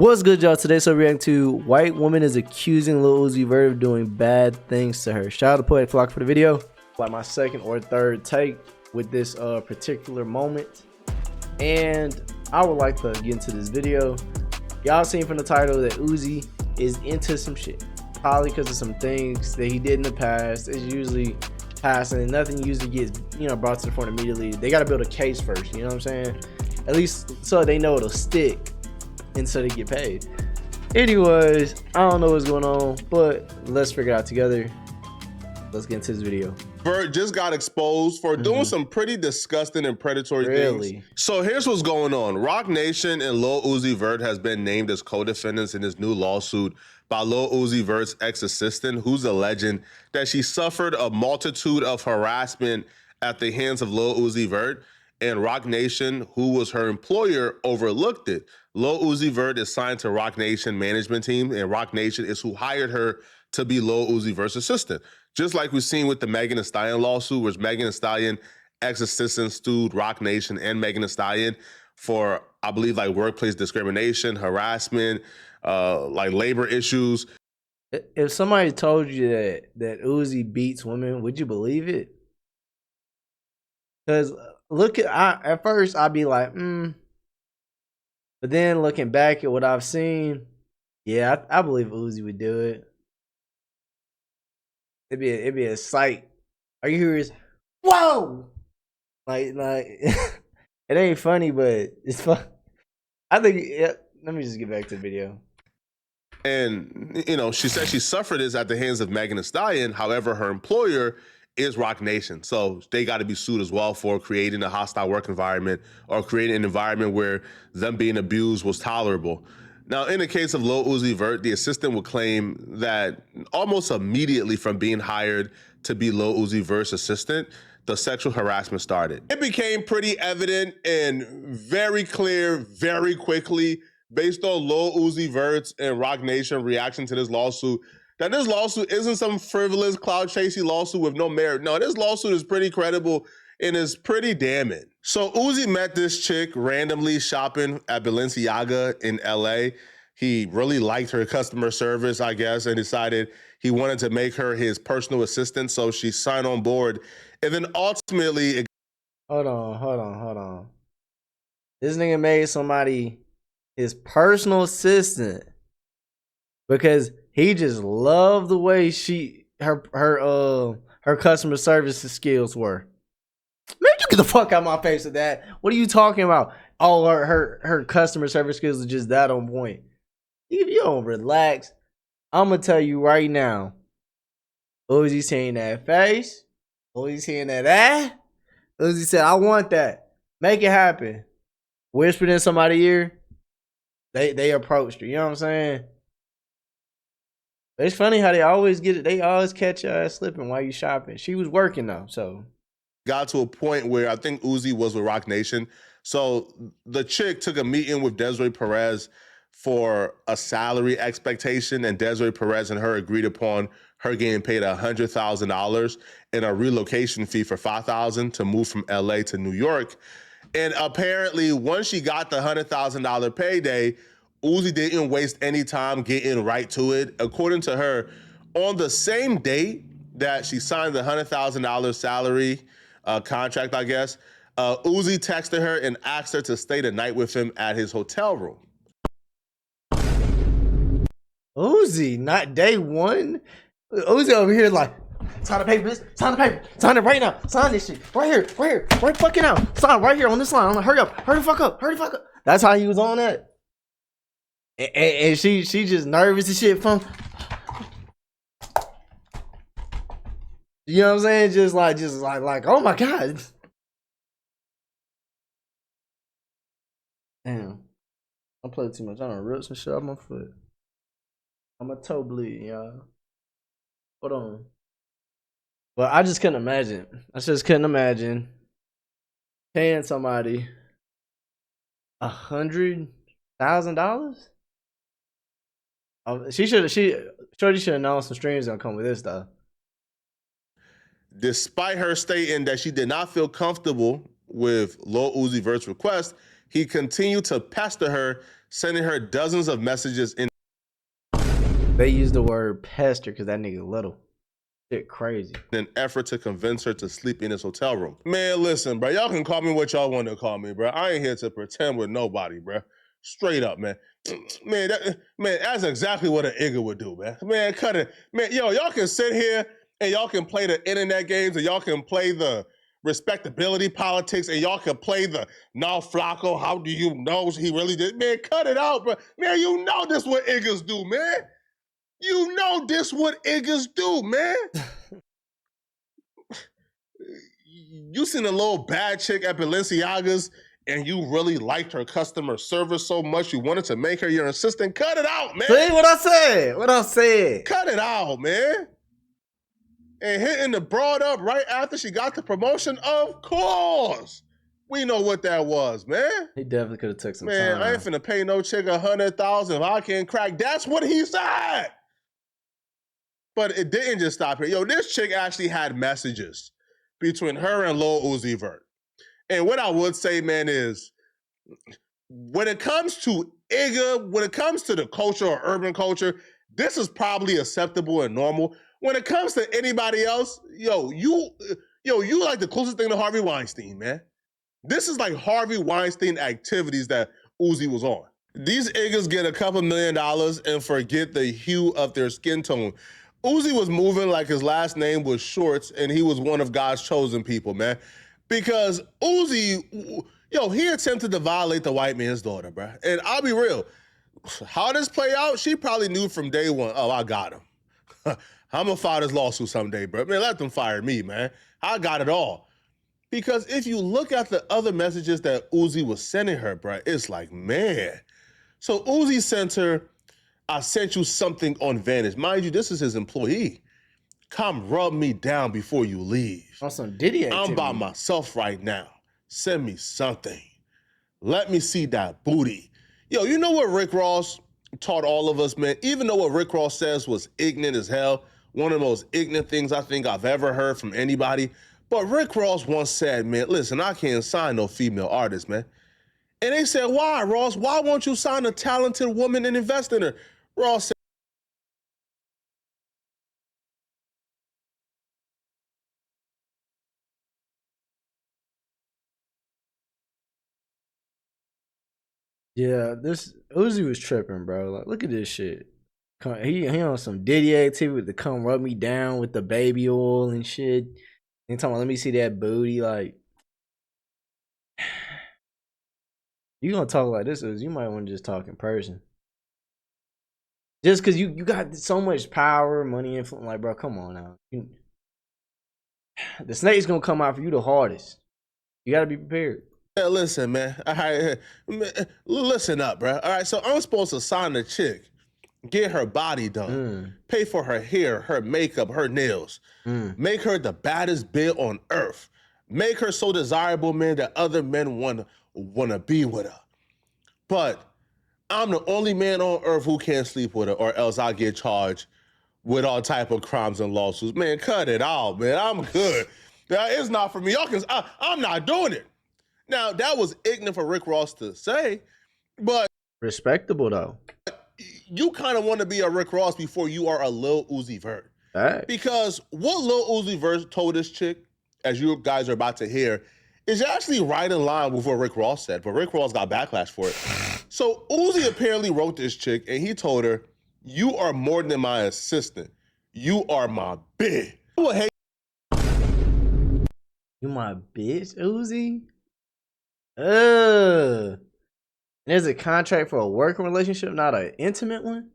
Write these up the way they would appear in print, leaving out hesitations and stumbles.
What's good, y'all? Today, so reacting to white woman is accusing Lil Uzi Vert of doing bad things to her. Shout out to Poetic Flock for the video. Like my second or third take with this particular moment, and I would like to get into this video. Y'all seen from the title that Uzi is into some shit, probably because of some things that he did in the past. It's usually passing, and nothing usually gets brought to the front immediately. They got to build a case first. You know what I'm saying? At least so they know it'll stick, and so they get paid. Anyways, I don't know what's going on, but let's figure it out together. Let's get into this video. Vert just got exposed for doing some pretty disgusting and predatory things. So here's what's going on. Roc Nation and Lil Uzi Vert has been named as co-defendants in this new lawsuit by Lil Uzi Vert's ex-assistant, who's alleging that she suffered a multitude of harassment at the hands of Lil Uzi Vert, and Roc Nation, who was her employer, overlooked it. Lil Uzi Vert is signed to Roc Nation management team, and Roc Nation is who hired her to be Lil Uzi Vert's assistant. Just like we've seen with the Megan Thee Stallion lawsuit, where Megan Thee Stallion ex-assistant sued Roc Nation and Megan Thee Stallion for, I believe, like workplace discrimination, harassment, like labor issues. If somebody told you that Uzi beats women, would you believe it? Because at first I'd be like, but then looking back at what I've seen, yeah, I believe Uzi would do it. It'd be a sight. Are you hearing? Whoa! Like it ain't funny, but it's fun. I think. Yeah, let me just get back to the video. And she said she suffered this at the hands of Megan Thee Stallion. However, her employer is Roc Nation, so they got to be sued as well for creating a hostile work environment or creating an environment where them being abused was tolerable. Now, in the case of Lil Uzi Vert, the assistant would claim that almost immediately from being hired to be Lil Uzi Vert's assistant, the sexual harassment started. It became pretty evident and very clear very quickly, based on Lil Uzi Vert's and Roc Nation reaction to this lawsuit, that this lawsuit isn't some frivolous cloud-chasing lawsuit with no merit. No, this lawsuit is pretty credible and is pretty damning. So Uzi met this chick randomly shopping at Balenciaga in LA. He really liked her customer service, I guess, and decided he wanted to make her his personal assistant, so she signed on board. And then ultimately... Hold on. This nigga made somebody his personal assistant because he just loved the way her customer service skills were. Man, you get the fuck out of my face with that. What are you talking about? Oh, her customer service skills are just that on point. If you don't relax, I'm gonna tell you right now. Uzi seeing that face. Uzi seeing that ass. Uzi said, "I want that. Make it happen." Whispered in somebody's ear. They approached her. You know what I'm saying? But it's funny how they always get it. They always catch your ass slipping while you shopping. She was working though, so. Got to a point where I think Uzi was with Roc Nation. So the chick took a meeting with Desiree Perez for a salary expectation, and Desiree Perez and her agreed upon her getting paid $100,000 and a relocation fee for $5,000 to move from LA to New York. And apparently, once she got the $100,000 payday, Uzi didn't waste any time getting right to it. According to her, on the same day that she signed the $100,000 salary contract, I guess, Uzi texted her and asked her to stay the night with him at his hotel room. Uzi, not day one. Uzi over here like, sign the paper, sign the paper, sign it right now, sign this shit, right here, right fucking now, sign right here on this line. I'm like, hurry up, hurry the fuck up. That's how he was on that. And she just nervous and shit from, you know what I'm saying? Just like, oh my God. Damn. I played too much. I don't rip some shit off my foot. I'm a toe bleed, y'all. Hold on. But I just couldn't imagine paying somebody $100,000. Shorty should have known some strings gonna come with this though. Despite her stating that she did not feel comfortable with Lil Uzi Vert's request, He continued to pester her, sending her dozens of messages in They use the word pester because that nigga little. Shit crazy. an effort to convince her to sleep in his hotel room. Man, listen, bro. Y'all can call me what y'all want to call me, bro. I ain't here to pretend with nobody, bro. Straight up, man. Man, that's exactly what an nigga would do, man. Man, cut it. Man, yo, y'all can sit here and y'all can play the internet games and y'all can play the respectability politics and y'all can play the now Flacco, how do you know he really did? Man, cut it out, bro. Man, you know this what niggas do, man. You know this what niggas do, man. You seen a little bad chick at Balenciaga's and you really liked her customer service so much you wanted to make her your assistant. Cut it out, man. See what I said? What I said? Cut it out, man. And hitting the broad up right after she got the promotion, of course. We know what that was, man. He definitely could have took some Man, time. I ain't finna pay no chick $100,000 if I can't crack. That's what he said. But it didn't just stop here. Yo, this chick actually had messages between her and Lil Uzi Vert. And what I would say, man, is when it comes to Igga, when it comes to the culture or urban culture, this is probably acceptable and normal. When it comes to anybody else, you like the closest thing to Harvey Weinstein, man. This is like Harvey Weinstein activities that Uzi was on. These niggas get a couple $1 million and forget the hue of their skin tone. Uzi was moving like his last name was Shorts and he was one of God's chosen people, man. Because Uzi, he attempted to violate the white man's daughter, bro. And I'll be real, how this play out, she probably knew from day one, oh, I got him. I'm gonna file this lawsuit someday, bro. Man, let them fire me, man. I got it all. Because if you look at the other messages that Uzi was sending her, bro, it's like, man. So Uzi sent her, I sent you something on Vantage. Mind you, this is his employee. Come rub me down before you leave. On some Diddy activity. I'm by myself right now. Send me something. Let me see that booty. Yo, you know what Rick Ross taught all of us, man? Even though what Rick Ross says was ignorant as hell, one of the most ignorant things I think I've ever heard from anybody. But Rick Ross once said, man, listen, I can't sign no female artist, man. And they said, why, Ross? Why won't you sign a talented woman and invest in her? Ross said, Yeah, this Uzi was tripping, bro. Like, look at this shit. He on some Diddy activity to come rub me down with the baby oil and shit. And talking about, let me see that booty. Like, you gonna talk like this, Uzi, you might want to just talk in person. Just because you got so much power, money, influence. Like, bro, come on now. The snake's gonna come out for you the hardest. You gotta be prepared. yeah, listen, man. All right, listen up, bro. All right, so I'm supposed to sign the chick, get her body done, pay for her hair, her makeup, her nails, make her the baddest bitch on earth, make her so desirable, man, that other men wanna be with her. But I'm the only man on earth who can't sleep with her, or else I get charged with all type of crimes and lawsuits. Man, cut it out, man. I'm good. It's not for me. I'm not doing it. Now, that was ignorant for Rick Ross to say, but Respectable though. you kind of want to be a Rick Ross before you are a Lil Uzi Vert. Right. Because what Lil Uzi Vert told this chick, as you guys are about to hear, is actually right in line with what Rick Ross said, but Rick Ross got backlash for it. So Uzi apparently wrote this chick and he told her, you are more than my assistant. You are my bitch. You my bitch, Uzi? There's a contract for a working relationship, not an intimate one?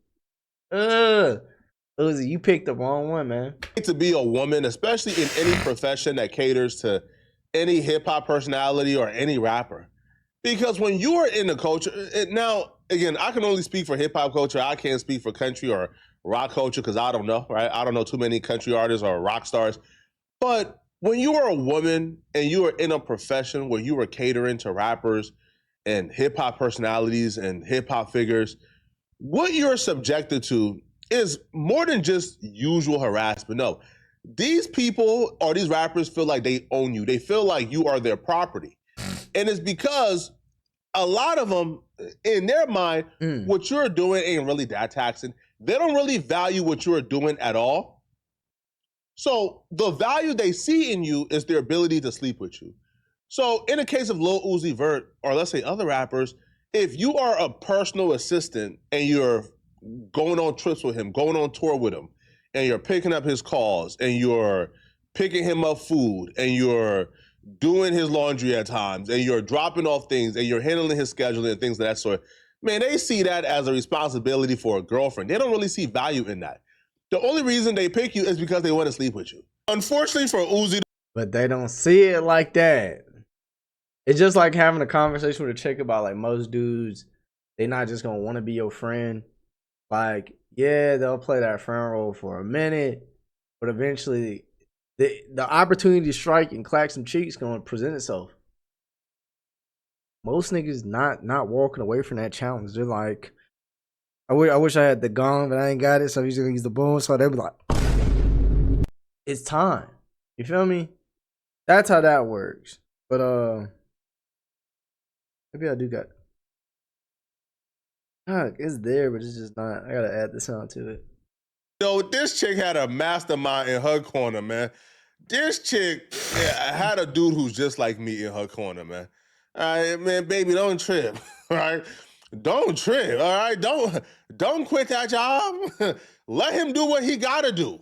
Uzi, you picked the wrong one, man. To be a woman, especially in any profession that caters to any hip-hop personality or any rapper. Because when you are in the culture, now, again, I can only speak for hip-hop culture. I can't speak for country or rock culture because I don't know, right? I don't know too many country artists or rock stars. But when you are a woman and you are in a profession where you are catering to rappers and hip-hop personalities and hip-hop figures, what you're subjected to is more than just usual harassment. No, these people or these rappers feel like they own you. They feel like you are their property. And it's because a lot of them, in their mind, what you're doing ain't really that taxing. They don't really value what you're doing at all. So the value they see in you is their ability to sleep with you. So in the case of Lil Uzi Vert, or let's say other rappers, if you are a personal assistant and you're going on trips with him, going on tour with him, and you're picking up his calls, and you're picking him up food, and you're doing his laundry at times, and you're dropping off things, and you're handling his scheduling and things of that sort, man, they see that as a responsibility for a girlfriend. They don't really see value in that. The only reason they pick you is because they want to sleep with you. Unfortunately for Uzi, but they don't see it like that. It's just like having a conversation with a chick about like most dudes, they not just gonna want to be your friend. Like, yeah, they'll play that friend role for a minute, but eventually the opportunity to strike and clack some cheeks gonna present itself. Most niggas not walking away from that challenge. They're like, I wish I had the gong, but I ain't got it, so he's gonna use the boom. So they be like, it's time. You feel me? That's how that works. But maybe I do got. It's there, but it's just not. I gotta add the sound to it. Yo, this chick had a mastermind in her corner, man. This chick had a dude who's just like me in her corner, man. All right, man, baby, don't trip. All right, don't trip. All right, don't quit that job. Let him do what he gotta do.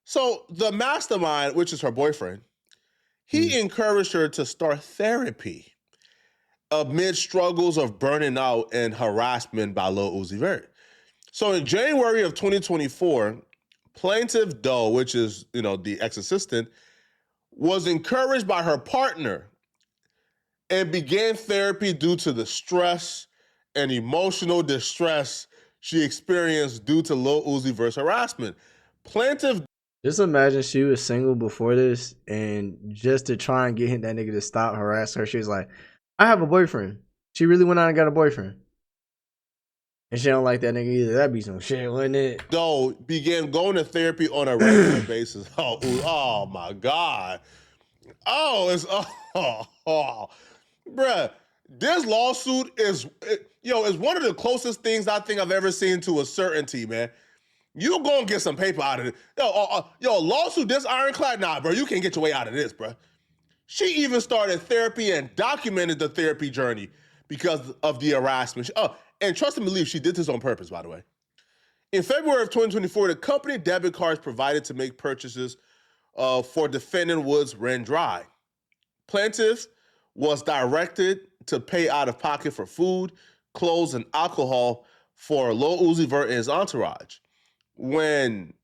So the mastermind, which is her boyfriend, he encouraged her to start therapy amid struggles of burning out and harassment by Lil Uzi Vert. So in January of 2024, plaintiff Doe, which is, the ex-assistant, was encouraged by her partner and began therapy due to the stress and emotional distress she experienced due to Lil Uzi Vert's harassment. Plaintiff. Just imagine she was single before this, and just to try and get that nigga to stop harassing her, she was like, I have a boyfriend. She really went out and got a boyfriend. And she don't like that nigga either. That'd be some shit, wouldn't it? Doe began going to therapy on a regular basis. Oh my God. Bruh, this lawsuit is one of the closest things I think I've ever seen to a certainty, man. You gonna get some paper out of it. Lawsuit this ironclad? Nah, bro, you can't get your way out of this, bro. She even started therapy and documented the therapy journey because of the harassment. And trust and believe she did this on purpose, by the way. In February of 2024, the company debit cards provided to make purchases for defendant Woods ran dry. Plaintiff was directed to pay out of pocket for food, clothes, and alcohol for Lil Uzi Vert and his entourage. When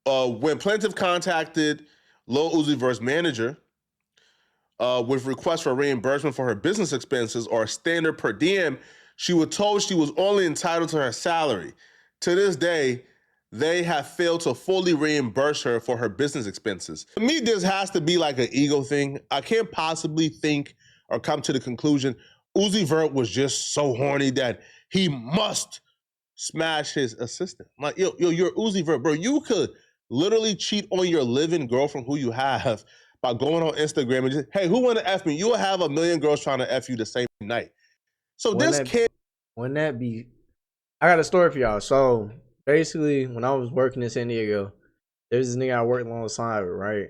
plaintiff contacted Lil Uzi Vert's manager with requests for reimbursement for her business expenses or standard per diem, she was told she was only entitled to her salary. To this day, they have failed to fully reimburse her for her business expenses. To me, this has to be like an ego thing. I can't possibly think or come to the conclusion Uzi Vert was just so horny that he must smash his assistant. Like, you're Uzi Vert, bro. You could literally cheat on your living girlfriend who you have by going on Instagram and just, hey, who want to F me? You'll have a million girls trying to F you the same night. So wouldn't that be? I got a story for y'all. So basically, when I was working in San Diego, there's this nigga I worked alongside with, right?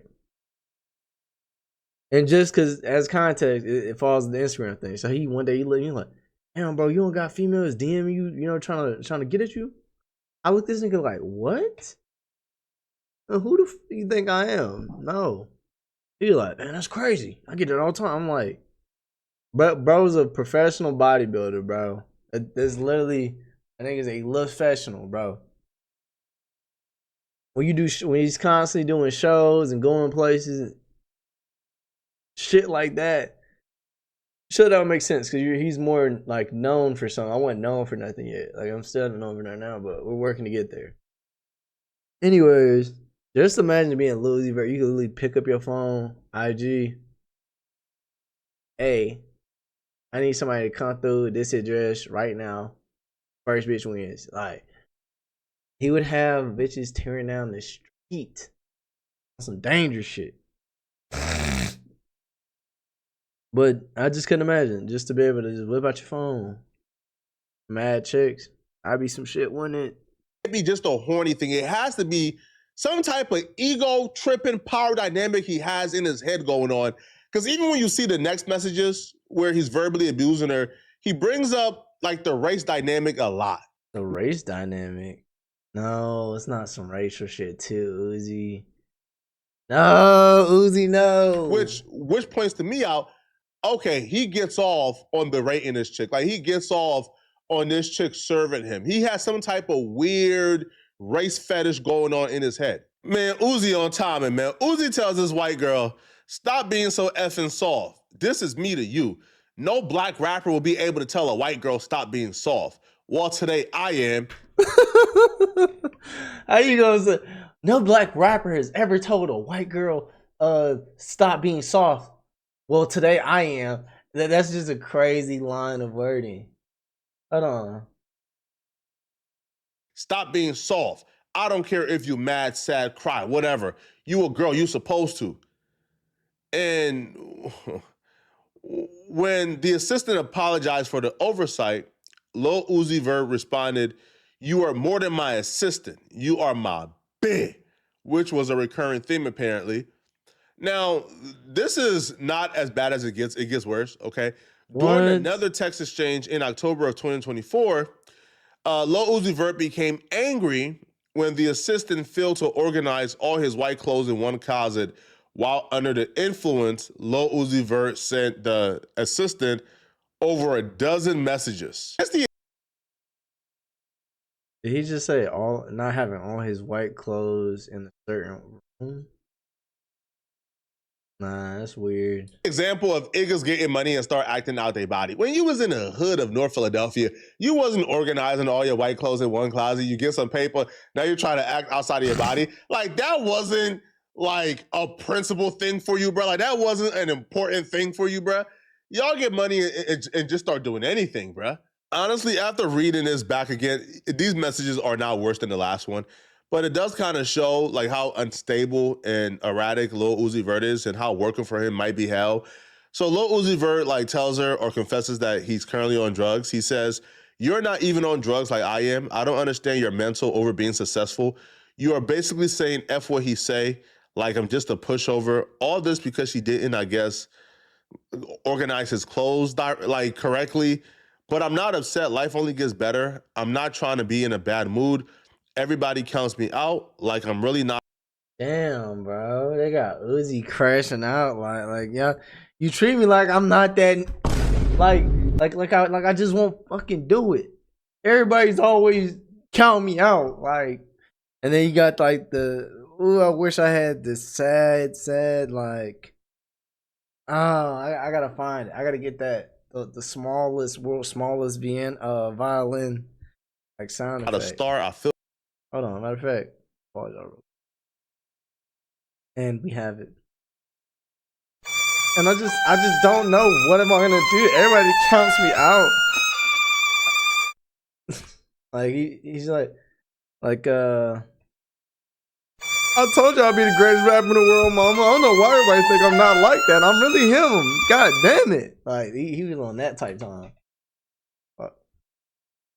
And just because, as context, it falls in the Instagram thing. So one day he looked, he like, damn, bro, you don't got females DM you, trying to get at you. I looked at this nigga like, what? Who the f you think I am? No. He like, man, that's crazy. I get it all the time. I'm like, bro's a professional bodybuilder, bro. That's literally, I think, is a professional, bro. When he's constantly doing shows and going places, shit like that, sure, that would make sense because he's more like known for something. I wasn't known for nothing yet. Like, I'm still not known for nothing now, but we're working to get there. Anyways, just imagine being Lil Uzi Vert. You could literally pick up your phone, IG. Hey, I need somebody to come through this address right now. First bitch wins. Like, he would have bitches tearing down the street. Some dangerous shit. But I just couldn't imagine just to be able to just whip out your phone, mad chicks. I'd be some shit, wouldn't it? It'd be just a horny thing. It has to be some type of ego tripping power dynamic he has in his head going on. Because even when you see the next messages where he's verbally abusing her, he brings up like the race dynamic a lot. The race dynamic. No, it's not some racial shit too, Uzi. No, Uzi, no. Which points to me out, okay, he gets off on berating this chick. Like, he gets off on this chick serving him. He has some type of weird race fetish going on in his head. Man, Uzi on timing, man. Uzi tells this white girl, stop being so effing soft. This is me to you. No black rapper will be able to tell a white girl stop being soft. Well, today I am. How you gonna say no black rapper has ever told a white girl stop being soft? Well, today I am. That's just a crazy line of wording. Hold on. Stop being soft. I don't care if you mad, sad, cry, whatever. You a girl, you supposed to. And when the assistant apologized for the oversight, Lil Uzi Vert responded, you are more than my assistant. You are my bitch, which was a recurring theme apparently. Now, this is not as bad as it gets worse, okay? During another text exchange in October of 2024, Lil Uzi Vert became angry when the assistant failed to organize all his white clothes in one closet while under the influence. Lil Uzi Vert sent the assistant over a dozen messages. Did he just say all not having all his white clothes in a certain room? Nah, that's weird. Example of niggas getting money and start acting out their body. When you was in the hood of North Philadelphia, you wasn't organizing all your white clothes in one closet. You get some paper, now you're trying to act outside of your body. Like, that wasn't like a principal thing for you, bro. Like, that wasn't an important thing for you, bro. Y'all get money and just start doing anything, bro. Honestly, after reading this back again, these messages are now worse than the last one. But it does kind of show like how unstable and erratic Lil Uzi Vert is and how working for him might be hell. So Lil Uzi Vert like tells her or confesses that he's currently on drugs. He says, you're not even on drugs like I am. I don't understand your mental over being successful. You are basically saying F what he say, like I'm just a pushover. All this because she didn't, I guess, organize his clothes like correctly. But I'm not upset. Life only gets better. I'm not trying to be in a bad mood. Everybody counts me out. Like, I'm really not. Damn, bro. They got Uzi crashing out. Like, yeah. You treat me like I'm not that like I just won't fucking do it. Everybody's always counting me out. Like, and then you got like I wish I had this sad like I gotta find it. I gotta get that the smallest world's smallest violin like sound effect. Not a star. I feel. Hold on, matter of fact. And we have it. And I just don't know what am I gonna do. Everybody counts me out. Like he's like I told you I'd be the greatest rapper in the world, mama. I don't know why everybody think I'm not like that. I'm really him. God damn it. Like he was on that type time.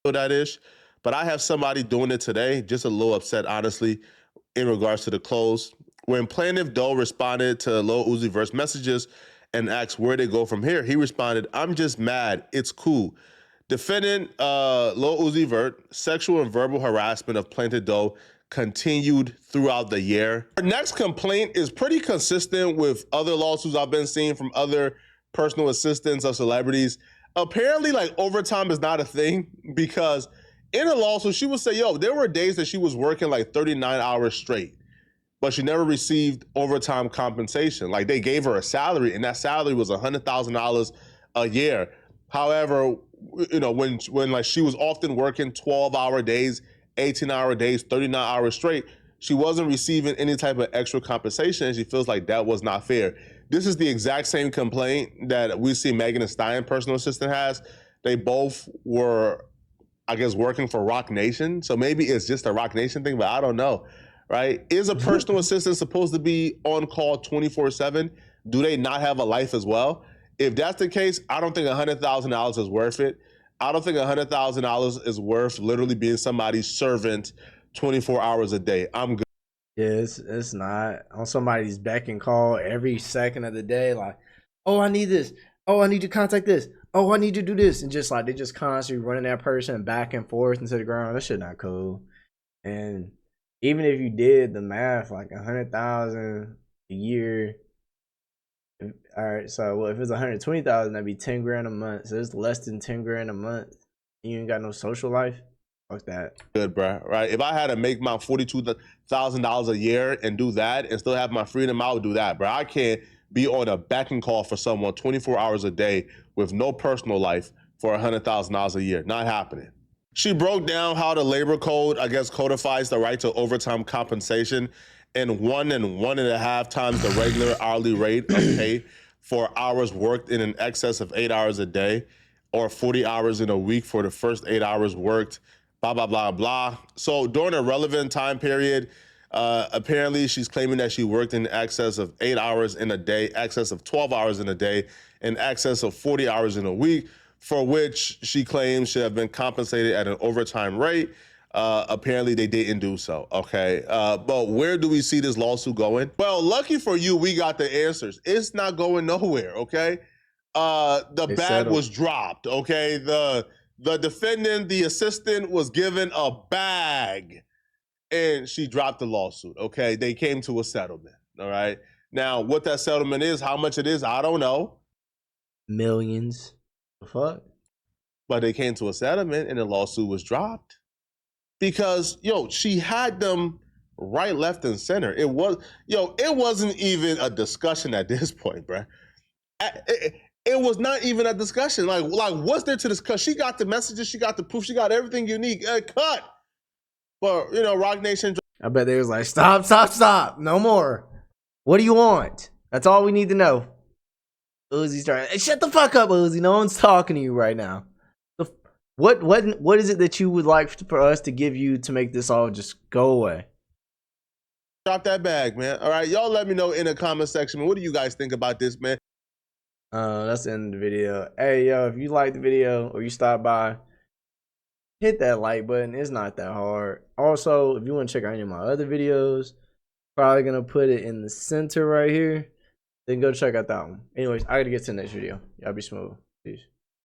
That ish. But I have somebody doing it today, just a little upset, honestly, in regards to the clothes. When Plaintiff Doe responded to Lil Uzi Vert's messages and asked where they go from here, he responded, I'm just mad. It's cool. Defendant Lil Uzi Vert, sexual and verbal harassment of Plaintiff Doe continued throughout the year. Our next complaint is pretty consistent with other lawsuits I've been seeing from other personal assistants of celebrities. Apparently, like, overtime is not a thing because in a lawsuit, she would say, yo, there were days that she was working like 39 hours straight, but she never received overtime compensation. Like, they gave her a salary, and that salary was $100,000 a year. However, you know, when like she was often working 12-hour days, 18-hour days, 39 hours straight, she wasn't receiving any type of extra compensation, and she feels like that was not fair. This is the exact same complaint that we see Megan Thee Stallion personal assistant has. They both were, I guess, working for Roc Nation. So maybe it's just a Roc Nation thing, but I don't know, right? Is a personal assistant supposed to be on call 24/7? Do they not have a life as well? If that's the case, I don't think $100,000 is worth it. I don't think $100,000 is worth literally being somebody's servant 24 hours a day. I'm good. Yeah, it's not on somebody's beck and call every second of the day. Like, oh, I need this. Oh, I need to contact this. Oh, I need to do this, and just like they just constantly running that person back and forth into the ground. That shit not cool. And even if you did the math, like 100,000 a year. All right, so well, if it's 120,000, that'd be 10 grand a month. So it's less than 10 grand a month. You ain't got no social life. Fuck that. Good, bro. Right? If I had to make my $42,000 a year and do that and still have my freedom, I would do that, bro. I can't be on a back and call for someone 24 hours a day with no personal life for $100,000 a year. Not happening. She broke down how the labor code, I guess, codifies the right to overtime compensation and 1.5 times the regular hourly rate of pay for hours worked in excess of 8 hours a day, or 40 hours in a week for the first 8 hours worked, blah, blah, blah, blah. So during a relevant time period, apparently she's claiming that she worked in excess of 8 hours in a day, excess of 12 hours in a day, in excess of 40 hours in a week, for which she claims should have been compensated at an overtime rate. Apparently they didn't do so, okay? But where do we see this lawsuit going? Well, lucky for you, we got the answers. It's not going nowhere, okay? The bag was dropped, okay? The defendant, the assistant, was given a bag and she dropped the lawsuit, okay? They came to a settlement, all right? Now, what that settlement is, how much it is, I don't know. Millions. The fuck? But they came to a settlement and the lawsuit was dropped. Because, she had them right, left, and center. It wasn't even a discussion at this point, bruh. It was not even a discussion. Like, what's there to discuss? She got the messages, she got the proof, she got everything you need. Cut. But, Rock Nation. I bet they was like, stop. No more. What do you want? That's all we need to know. Uzi's trying. Hey, shut the fuck up, Uzi. No one's talking to you right now. What is it that you would like for us to give you to make this all just go away? Drop that bag, man. All right, y'all let me know in the comment section. What do you guys think about this, man? That's the end of the video. Hey, yo, if you liked the video or you stopped by, hit that like button. It's not that hard. Also, if you want to check out any of my other videos, probably going to put it in the center right here. Then go check out that one. Anyways, I got to get to the next video. Y'all be smooth. Peace.